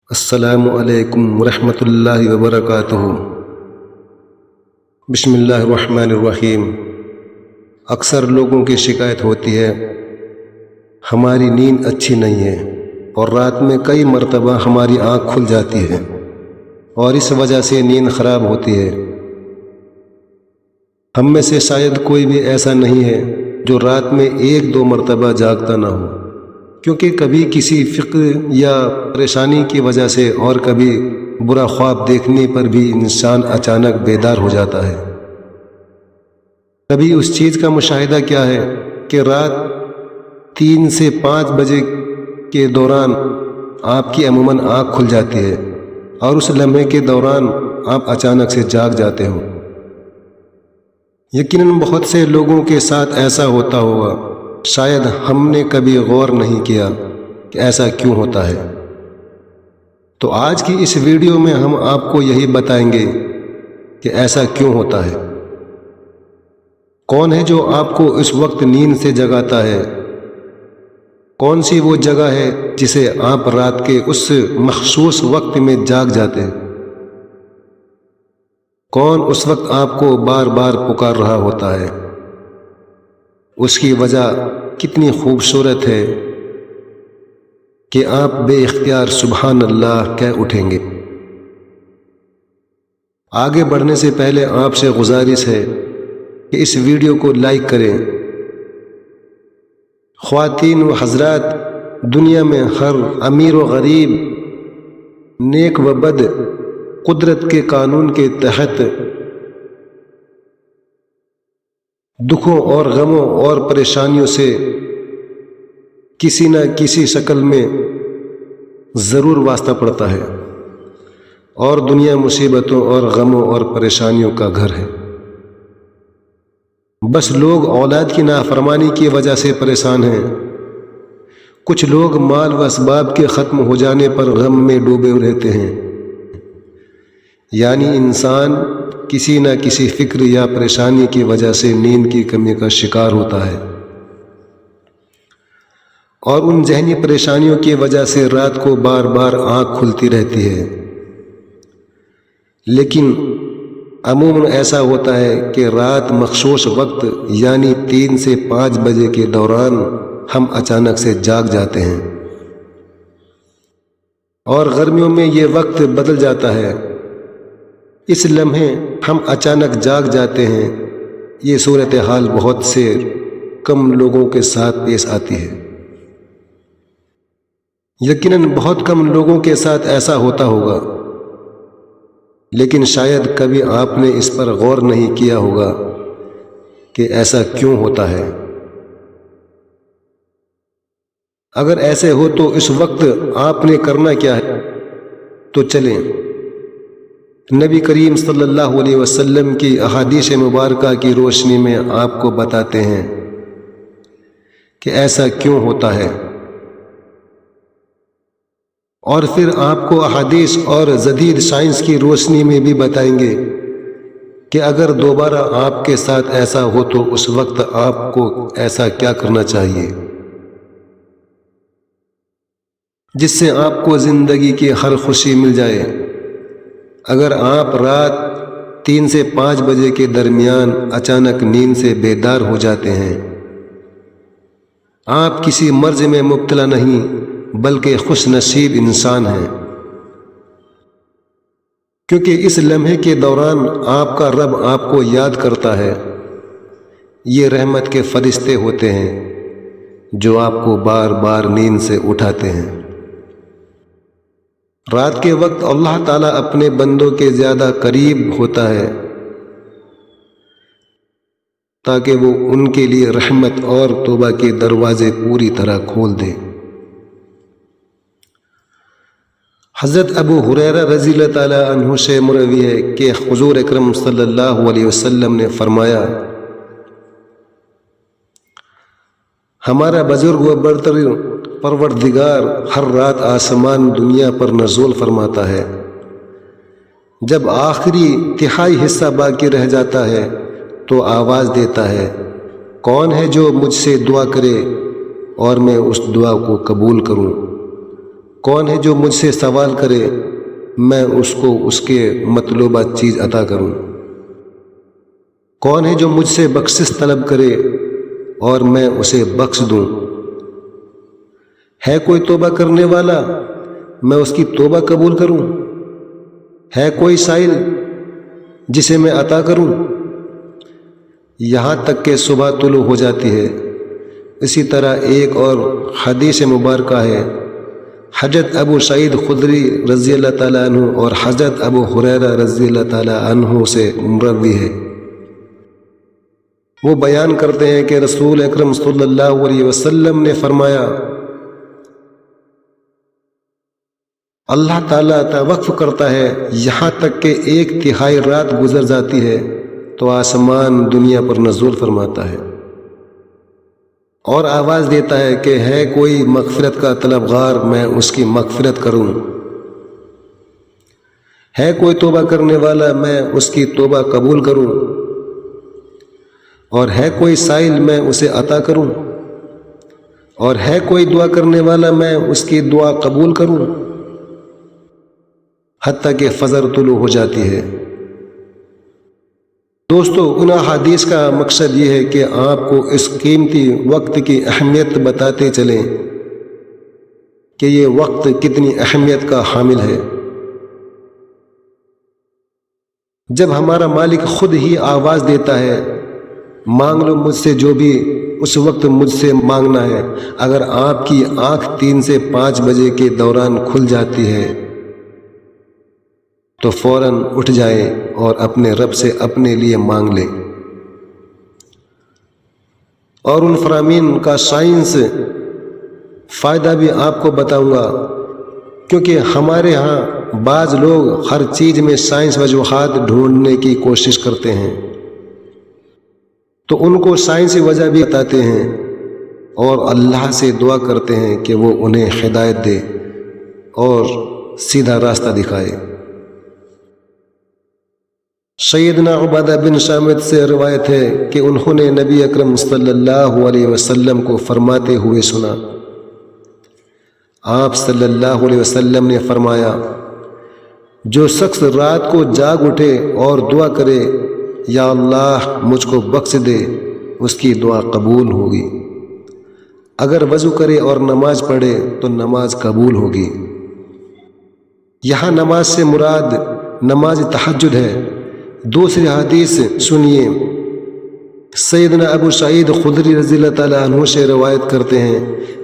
السلام علیکم ورحمۃ اللہ وبرکاتہ۔ بسم اللہ الرحمن الرحیم۔ اکثر لوگوں کی شکایت ہوتی ہے ہماری نیند اچھی نہیں ہے اور رات میں کئی مرتبہ ہماری آنکھ کھل جاتی ہے اور اس وجہ سے نیند خراب ہوتی ہے۔ ہم میں سے شاید کوئی بھی ایسا نہیں ہے جو رات میں ایک دو مرتبہ جاگتا نہ ہو، کیونکہ کبھی کسی فکر یا پریشانی کی وجہ سے اور کبھی برا خواب دیکھنے پر بھی انسان اچانک بیدار ہو جاتا ہے۔ کبھی اس چیز کا مشاہدہ کیا ہے کہ رات 3 سے 5 بجے کے دوران آپ کی عموماً آنکھ کھل جاتی ہے اور اس لمحے کے دوران آپ اچانک سے جاگ جاتے ہو۔ یقیناً بہت سے لوگوں کے ساتھ ایسا ہوتا ہوگا، شاید ہم نے کبھی غور نہیں کیا کہ ایسا کیوں ہوتا ہے۔ تو آج کی اس ویڈیو میں ہم آپ کو یہی بتائیں گے کہ ایسا کیوں ہوتا ہے، کون ہے جو آپ کو اس وقت نیند سے جگاتا ہے، کون سی وہ جگہ ہے جسے آپ رات کے اس مخصوص وقت میں جاگ جاتے ہیں، کون اس وقت آپ کو بار بار پکار رہا ہوتا ہے، اس کی وجہ کتنی خوبصورت ہے کہ آپ بے اختیار سبحان اللہ کہہ اٹھیں گے۔ آگے بڑھنے سے پہلے آپ سے گزارش ہے کہ اس ویڈیو کو لائک کریں۔ خواتین و حضرات، دنیا میں ہر امیر و غریب، نیک و بد، قدرت کے قانون کے تحت دکھوں اور غموں اور پریشانیوں سے کسی نہ کسی شکل میں ضرور واسطہ پڑتا ہے، اور دنیا مصیبتوں اور غموں اور پریشانیوں کا گھر ہے۔ بس لوگ اولاد کی نافرمانی کی وجہ سے پریشان ہیں، کچھ لوگ مال و اسباب کے ختم ہو جانے پر غم میں ڈوبے رہتے ہیں، یعنی انسان کسی نہ کسی فکر یا پریشانی کی وجہ سے نیند کی کمی کا شکار ہوتا ہے، اور ان ذہنی پریشانیوں کی وجہ سے رات کو بار بار آنکھ کھلتی رہتی ہے۔ لیکن عموماً ایسا ہوتا ہے کہ رات مخصوص وقت یعنی 3 سے 5 بجے کے دوران ہم اچانک سے جاگ جاتے ہیں، اور گرمیوں میں یہ وقت بدل جاتا ہے۔ اس لمحے ہم اچانک جاگ جاتے ہیں، یہ صورتحال بہت سے کم لوگوں کے ساتھ پیش آتی ہے۔ یقیناً بہت کم لوگوں کے ساتھ ایسا ہوتا ہوگا، لیکن شاید کبھی آپ نے اس پر غور نہیں کیا ہوگا کہ ایسا کیوں ہوتا ہے۔ اگر ایسے ہو تو اس وقت آپ نے کرنا کیا ہے؟ تو چلیں نبی کریم صلی اللہ علیہ وسلم کی احادیث مبارکہ کی روشنی میں آپ کو بتاتے ہیں کہ ایسا کیوں ہوتا ہے، اور پھر آپ کو احادیث اور جدید سائنس کی روشنی میں بھی بتائیں گے کہ اگر دوبارہ آپ کے ساتھ ایسا ہو تو اس وقت آپ کو ایسا کیا کرنا چاہیے جس سے آپ کو زندگی کی ہر خوشی مل جائے۔ اگر آپ رات 3 سے 5 بجے کے درمیان اچانک نیند سے بیدار ہو جاتے ہیں، آپ کسی مرض میں مبتلا نہیں بلکہ خوش نصیب انسان ہیں، کیونکہ اس لمحے کے دوران آپ کا رب آپ کو یاد کرتا ہے۔ یہ رحمت کے فرشتے ہوتے ہیں جو آپ کو بار بار نیند سے اٹھاتے ہیں۔ رات کے وقت اللہ تعالیٰ اپنے بندوں کے زیادہ قریب ہوتا ہے تاکہ وہ ان کے لیے رحمت اور توبہ کے دروازے پوری طرح کھول دے۔ حضرت ابو ہریرہ رضی اللہ تعالیٰ عنہ سے مروی ہے کہ حضور اکرم صلی اللہ علیہ وسلم نے فرمایا، ہمارا بزرگ و برتر پروردگار ہر رات آسمان دنیا پر نزول فرماتا ہے۔ جب آخری تہائی حصہ باقی رہ جاتا ہے تو آواز دیتا ہے، کون ہے جو مجھ سے دعا کرے اور میں اس دعا کو قبول کروں؟ کون ہے جو مجھ سے سوال کرے میں اس کو اس کے مطلوبہ چیز عطا کروں؟ کون ہے جو مجھ سے بخشش طلب کرے اور میں اسے بخش دوں؟ ہے کوئی توبہ کرنے والا میں اس کی توبہ قبول کروں؟ ہے کوئی سائل جسے میں عطا کروں؟ یہاں تک کہ صبح طلوع ہو جاتی ہے۔ اسی طرح ایک اور حدیث مبارکہ ہے، حضرت ابو سعید خدری رضی اللہ تعالیٰ عنہ اور حضرت ابو ہریرہ رضی اللہ تعالیٰ عنہ سے مروی ہے۔ وہ بیان کرتے ہیں کہ رسول اکرم صلی اللہ علیہ وسلم نے فرمایا، اللہ تعالیٰ توقف کرتا ہے یہاں تک کہ 1/3 رات گزر جاتی ہے تو آسمان دنیا پر نزول فرماتا ہے اور آواز دیتا ہے کہ ہے کوئی مغفرت کا طلبگار میں اس کی مغفرت کروں، ہے کوئی توبہ کرنے والا میں اس کی توبہ قبول کروں، اور ہے کوئی سائل میں اسے عطا کروں، اور ہے کوئی دعا کرنے والا میں اس کی دعا قبول کروں، حتیٰ کہ فجر طلوع ہو جاتی ہے۔ دوستو، ان احادیث کا مقصد یہ ہے کہ آپ کو اس قیمتی وقت کی اہمیت بتاتے چلیں کہ یہ وقت کتنی اہمیت کا حامل ہے۔ جب ہمارا مالک خود ہی آواز دیتا ہے مانگ لو مجھ سے جو بھی اس وقت مجھ سے مانگنا ہے، اگر آپ کی آنکھ 3 سے 5 بجے کے دوران کھل جاتی ہے تو فوراً اٹھ جائیں اور اپنے رب سے اپنے لیے مانگ لیں۔ اور ان فرامین کا سائنس فائدہ بھی آپ کو بتاؤں گا، کیونکہ ہمارے ہاں بعض لوگ ہر چیز میں سائنس وجوہات ڈھونڈنے کی کوشش کرتے ہیں، تو ان کو سائنسی وجہ بھی بتاتے ہیں اور اللہ سے دعا کرتے ہیں کہ وہ انہیں ہدایت دے اور سیدھا راستہ دکھائے۔ سیدنا عبادہ بن صامت سے روایت ہے کہ انہوں نے نبی اکرم صلی اللہ علیہ وسلم کو فرماتے ہوئے سنا۔ آپ صلی اللہ علیہ وسلم نے فرمایا، جو شخص رات کو جاگ اٹھے اور دعا کرے یا اللہ مجھ کو بخش دے، اس کی دعا قبول ہوگی۔ اگر وضو کرے اور نماز پڑھے تو نماز قبول ہوگی۔ یہاں نماز سے مراد نماز تہجد ہے۔ دوسری حدیث سنیے، سیدنا ابو سعید خدری رضی اللہ تعالیٰ عنہ سے روایت کرتے ہیں،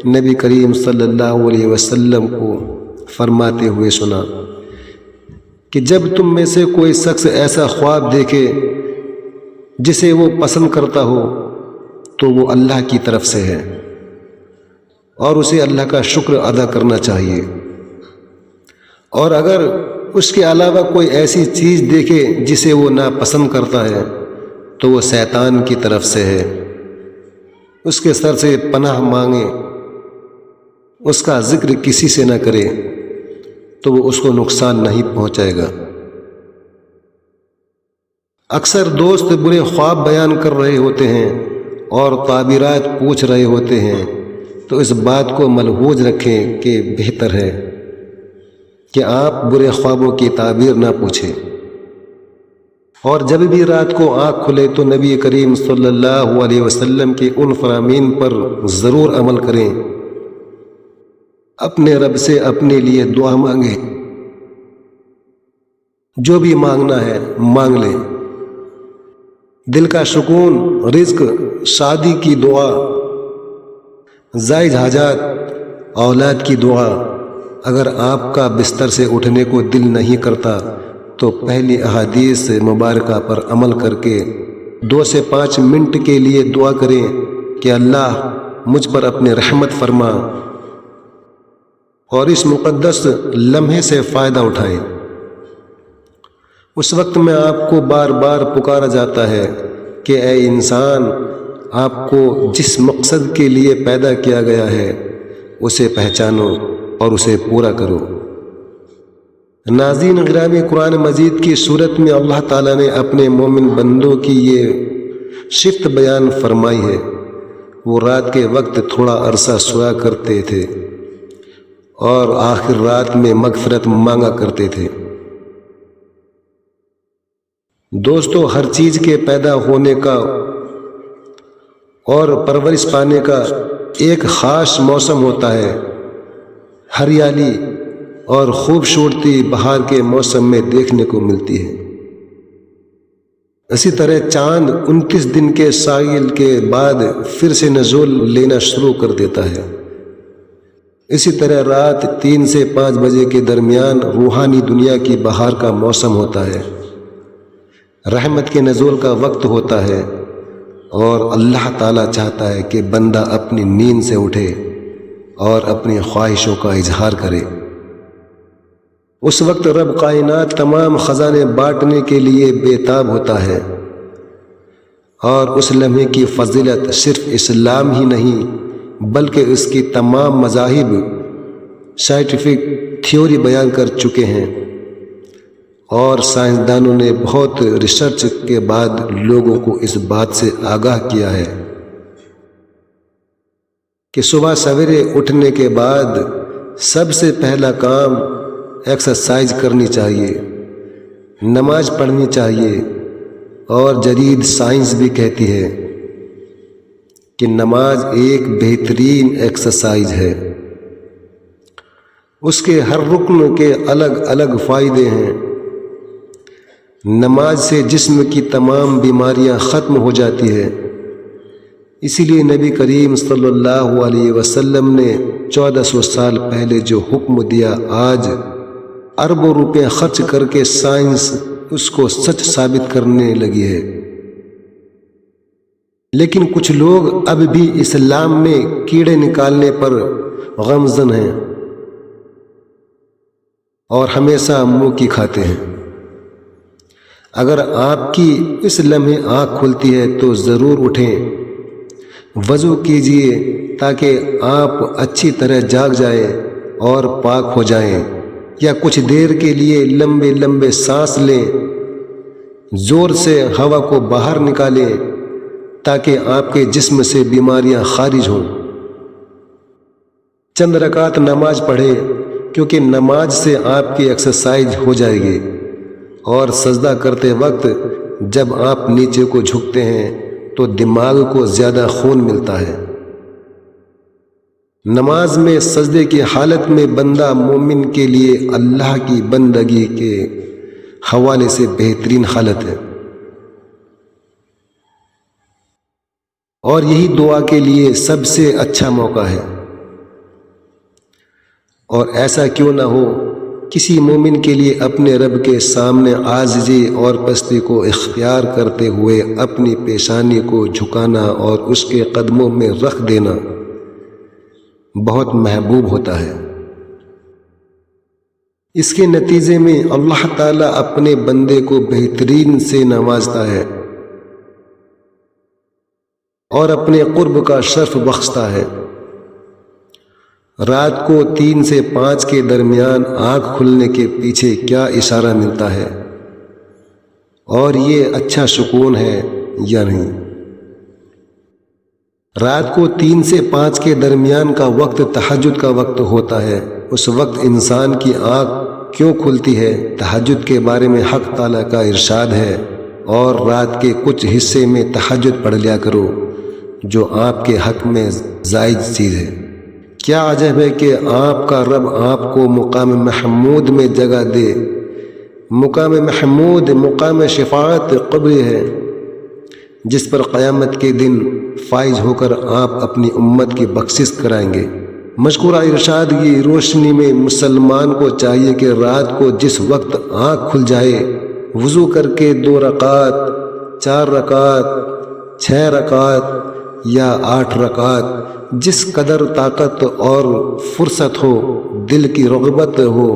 نبی کریم صلی اللہ علیہ وسلم کو فرماتے ہوئے سنا کہ جب تم میں سے کوئی شخص ایسا خواب دیکھے جسے وہ پسند کرتا ہو تو وہ اللہ کی طرف سے ہے اور اسے اللہ کا شکر ادا کرنا چاہیے، اور اگر اس کے علاوہ کوئی ایسی چیز دیکھے جسے وہ ناپسند کرتا ہے تو وہ شیطان کی طرف سے ہے، اس کے سر سے پناہ مانگے، اس کا ذکر کسی سے نہ کرے تو وہ اس کو نقصان نہیں پہنچائے گا۔ اکثر دوست برے خواب بیان کر رہے ہوتے ہیں اور تعبیرات پوچھ رہے ہوتے ہیں، تو اس بات کو ملحوظ رکھیں کہ بہتر ہے کہ آپ برے خوابوں کی تعبیر نہ پوچھیں، اور جب بھی رات کو آنکھ کھلے تو نبی کریم صلی اللہ علیہ وسلم کے ان فرامین پر ضرور عمل کریں۔ اپنے رب سے اپنے لیے دعا مانگیں، جو بھی مانگنا ہے مانگ لیں۔ دل کا سکون، رزق، شادی کی دعا، زائد حاجات، اولاد کی دعا۔ اگر آپ کا بستر سے اٹھنے کو دل نہیں کرتا تو پہلی احادیث مبارکہ پر عمل کر کے 2 سے 5 منٹ کے لیے دعا کریں کہ اللہ مجھ پر اپنے رحمت فرما، اور اس مقدس لمحے سے فائدہ اٹھائیں۔ اس وقت میں آپ کو بار بار پکارا جاتا ہے کہ اے انسان، آپ کو جس مقصد کے لیے پیدا کیا گیا ہے اسے پہچانو اور اسے پورا کرو۔ ناظرین گرامی، قرآن مجید کی صورت میں اللہ تعالیٰ نے اپنے مومن بندوں کی یہ صفت بیان فرمائی ہے۔ وہ رات کے وقت تھوڑا عرصہ سویا کرتے تھے اور آخر رات میں مغفرت مانگا کرتے تھے۔ دوستو، ہر چیز کے پیدا ہونے کا اور پرورش پانے کا ایک خاص موسم ہوتا ہے۔ ہریالی اور خوبصورتی بہار کے موسم میں دیکھنے کو ملتی ہے۔ اسی طرح چاند 29 دن کے سائل کے بعد پھر سے نزول لینا شروع کر دیتا ہے۔ اسی طرح رات 3 سے 5 بجے کے درمیان روحانی دنیا کی بہار کا موسم ہوتا ہے، رحمت کے نزول کا وقت ہوتا ہے، اور اللہ تعالیٰ چاہتا ہے کہ بندہ اپنی نیند سے اٹھے اور اپنی خواہشوں کا اظہار کرے۔ اس وقت رب کائنات تمام خزانے بانٹنے کے لیے بے تاب ہوتا ہے، اور اس لمحے کی فضیلت صرف اسلام ہی نہیں بلکہ اس کی تمام مذاہب سائنٹیفک تھیوری بیان کر چکے ہیں، اور سائنسدانوں نے بہت ریسرچ کے بعد لوگوں کو اس بات سے آگاہ کیا ہے کہ صبح سویرے اٹھنے کے بعد سب سے پہلا کام ایکسرسائز کرنی چاہیے، نماز پڑھنی چاہیے، اور جدید سائنس بھی کہتی ہے کہ نماز ایک بہترین ایکسرسائز ہے۔ اس کے ہر رکن کے الگ الگ فائدے ہیں۔ نماز سے جسم کی تمام بیماریاں ختم ہو جاتی ہیں۔ اسی لیے نبی کریم صلی اللہ علیہ وسلم نے 1400 سال پہلے جو حکم دیا، آج اربوں روپے خرچ کر کے سائنس اس کو سچ ثابت کرنے لگی ہے۔ لیکن کچھ لوگ اب بھی اسلام میں کیڑے نکالنے پر غمزن ہیں اور ہمیشہ منہ کی کھاتے ہیں۔ اگر آپ کی اس لمحے آنکھ کھلتی ہے تو ضرور اٹھیں، وضو کیجئے تاکہ آپ اچھی طرح جاگ جائیں اور پاک ہو جائیں، یا کچھ دیر کے لیے لمبے لمبے سانس لیں، زور سے ہوا کو باہر نکالیں تاکہ آپ کے جسم سے بیماریاں خارج ہوں۔ چند رکعت نماز پڑھیں، کیونکہ نماز سے آپ کی ایکسرسائز ہو جائے گی، اور سجدہ کرتے وقت جب آپ نیچے کو جھکتے ہیں تو دماغ کو زیادہ خون ملتا ہے۔ نماز میں سجدے کی حالت میں بندہ مومن کے لیے اللہ کی بندگی کے حوالے سے بہترین حالت ہے، اور یہی دعا کے لیے سب سے اچھا موقع ہے۔ اور ایسا کیوں نہ ہو، کسی مومن کے لیے اپنے رب کے سامنے عاجزی اور پستی کو اختیار کرتے ہوئے اپنی پیشانی کو جھکانا اور اس کے قدموں میں رکھ دینا بہت محبوب ہوتا ہے۔ اس کے نتیجے میں اللہ تعالیٰ اپنے بندے کو بہترین سے نوازتا ہے اور اپنے قرب کا شرف بخشتا ہے۔ رات کو 3 سے 5 کے درمیان آنکھ کھلنے کے پیچھے کیا اشارہ ملتا ہے، اور یہ اچھا سکون ہے یا نہیں؟ رات کو 3 سے 5 کے درمیان کا وقت تہجد کا وقت ہوتا ہے۔ اس وقت انسان کی آنکھ کیوں کھلتی ہے؟ تہجد کے بارے میں حق تعالیٰ کا ارشاد ہے، اور رات کے کچھ حصے میں تہجد پڑھ لیا کرو، جو آپ کے حق میں جائز چیز ہے۔ کیا عجب ہے کہ آپ کا رب آپ کو مقام محمود میں جگہ دے۔ مقام محمود مقام شفاعت قبری ہے، جس پر قیامت کے دن فائز ہو کر آپ اپنی امت کی بخشش کرائیں گے۔ مذکورہ ارشاد کی روشنی میں مسلمان کو چاہیے کہ رات کو جس وقت آنکھ کھل جائے، وضو کر کے 2 رکعت، 4 رکعت، 6 رکعت یا 8 رکعت، جس قدر طاقت اور فرصت ہو، دل کی رغبت ہو،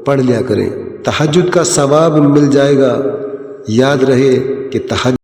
پڑھ لیا کریں۔ تہجد کا ثواب مل جائے گا۔ یاد رہے کہ تہجد